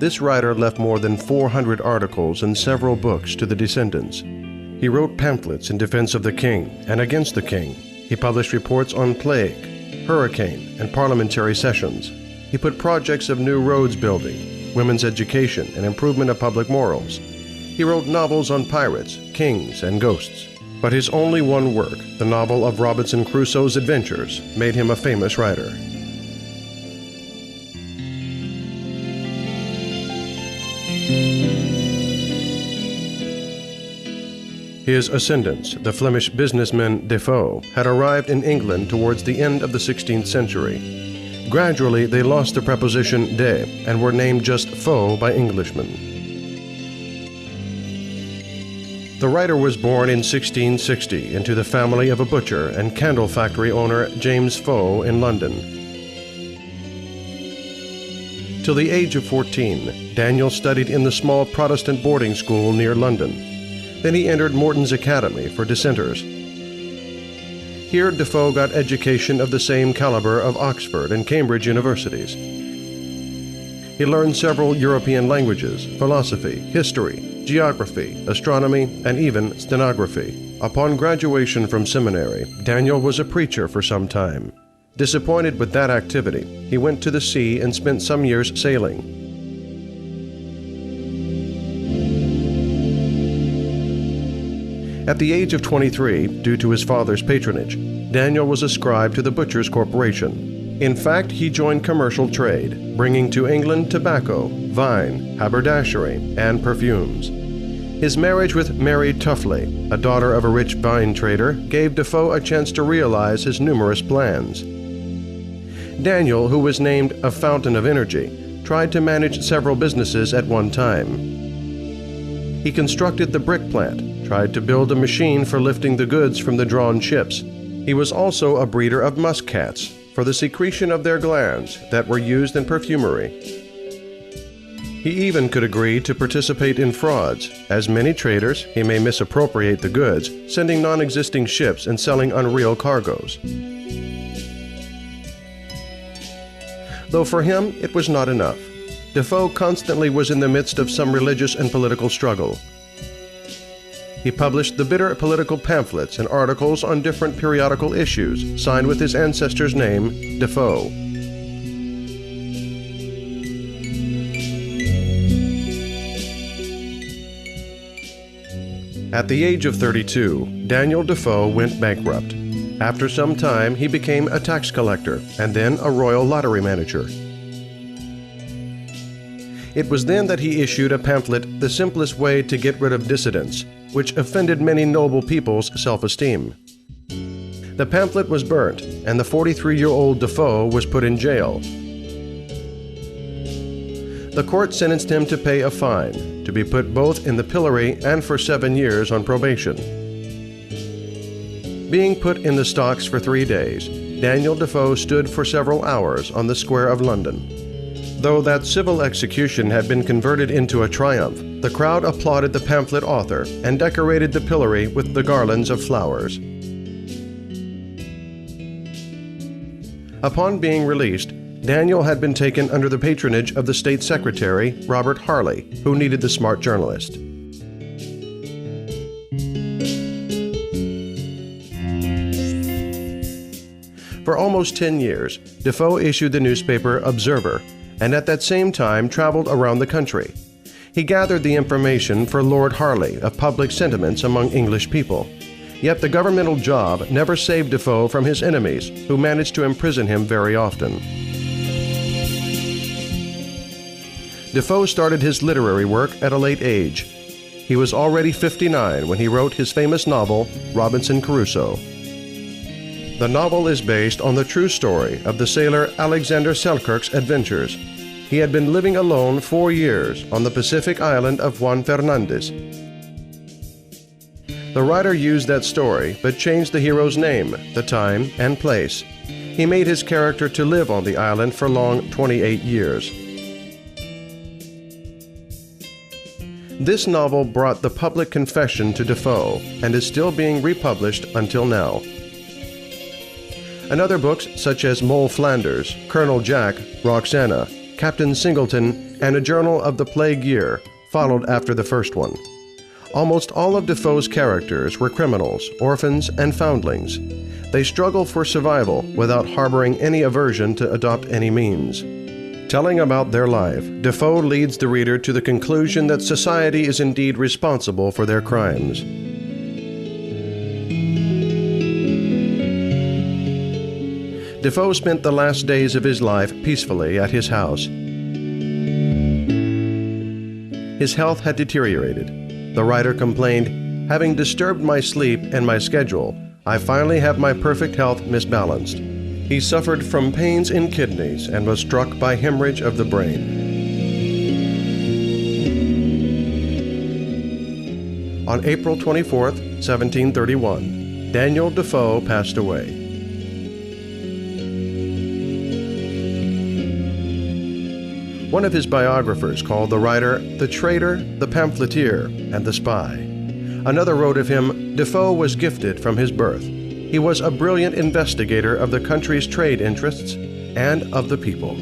This writer left more than 400 articles and several books to the descendants. He wrote pamphlets in defense of the king and against the king. He published reports on plague, hurricane, and parliamentary sessions. He put projects of new roads building, women's education, and improvement of public morals. He wrote novels on pirates, kings, and ghosts. But his only one work, the novel of Robinson Crusoe's adventures, made him a famous writer. His ascendants, the Flemish businessman Defoe, had arrived in England towards the end of the 16th century. Gradually, they lost the preposition de and were named just foe by Englishmen. The writer was born in 1660 into the family of a butcher and candle factory owner James Foe in London. Till the age of 14, Daniel studied in the small Protestant boarding school near London. Then he entered Morton's Academy for dissenters. Here Defoe got education of the same caliber of Oxford and Cambridge universities. He learned several European languages, philosophy, history, geography, astronomy, and even stenography. Upon graduation from seminary, Daniel was a preacher for some time. Disappointed with that activity, he went to the sea and spent some years sailing. At the age of 23, due to his father's patronage, Daniel was a scribe to the Butchers' Corporation. In fact, he joined commercial trade, bringing to England tobacco, vine, haberdashery, and perfumes. His marriage with Mary Tuffley, a daughter of a rich vine trader, gave Defoe a chance to realize his numerous plans. Daniel, who was named a fountain of energy, tried to manage several businesses at one time. He constructed the brick plant, tried to build a machine for lifting the goods from the drawn ships. He was also a breeder of muskcats for the secretion of their glands that were used in perfumery. He even could agree to participate in frauds. As many traders, he may misappropriate the goods, sending non-existing ships and selling unreal cargoes. Though for him, it was not enough. Defoe constantly was in the midst of some religious and political struggle. He published the bitter political pamphlets and articles on different periodical issues, signed with his ancestor's name, Defoe. At the age of 32, Daniel Defoe went bankrupt. After some time, he became a tax collector and then a royal lottery manager. It was then that he issued a pamphlet, The Simplest Way to Get Rid of Dissidents, which offended many noble people's self-esteem. The pamphlet was burnt, and the 43-year-old Defoe was put in jail. The court sentenced him to pay a fine, to be put both in the pillory and for 7 years on probation. Being put in the stocks for 3 days, Daniel Defoe stood for several hours on the square of London. Though that civil execution had been converted into a triumph, the crowd applauded the pamphlet author and decorated the pillory with the garlands of flowers. Upon being released, Daniel had been taken under the patronage of the State Secretary, Robert Harley, who needed the smart journalist. For almost 10 years, Defoe issued the newspaper Observer, and at that same time traveled around the country. He gathered the information for Lord Harley of public sentiments among English people. Yet the governmental job never saved Defoe from his enemies, who managed to imprison him very often. Defoe started his literary work at a late age. He was already 59 when he wrote his famous novel, Robinson Crusoe. The novel is based on the true story of the sailor Alexander Selkirk's adventures. He had been living alone 4 years on the Pacific island of Juan Fernandez. The writer used that story, but changed the hero's name, the time, and place. He made his character to live on the island for long 28 years. This novel brought the public confession to Defoe and is still being republished until now. And other books such as Moll Flanders, Colonel Jack, Roxana, Captain Singleton, and a journal of the plague year followed after the first one. Almost all of Defoe's characters were criminals, orphans, and foundlings. They struggle for survival without harboring any aversion to adopt any means. Telling about their life, Defoe leads the reader to the conclusion that society is indeed responsible for their crimes. Defoe spent the last days of his life peacefully at his house. His health had deteriorated. The writer complained, "Having disturbed my sleep and my schedule, I finally have my perfect health misbalanced." He suffered from pains in kidneys and was struck by hemorrhage of the brain. On April 24, 1731, Daniel Defoe passed away. One of his biographers called the writer the traitor, the pamphleteer, and the spy. Another wrote of him, "Defoe was gifted from his birth. He was a brilliant investigator of the country's trade interests and of the people."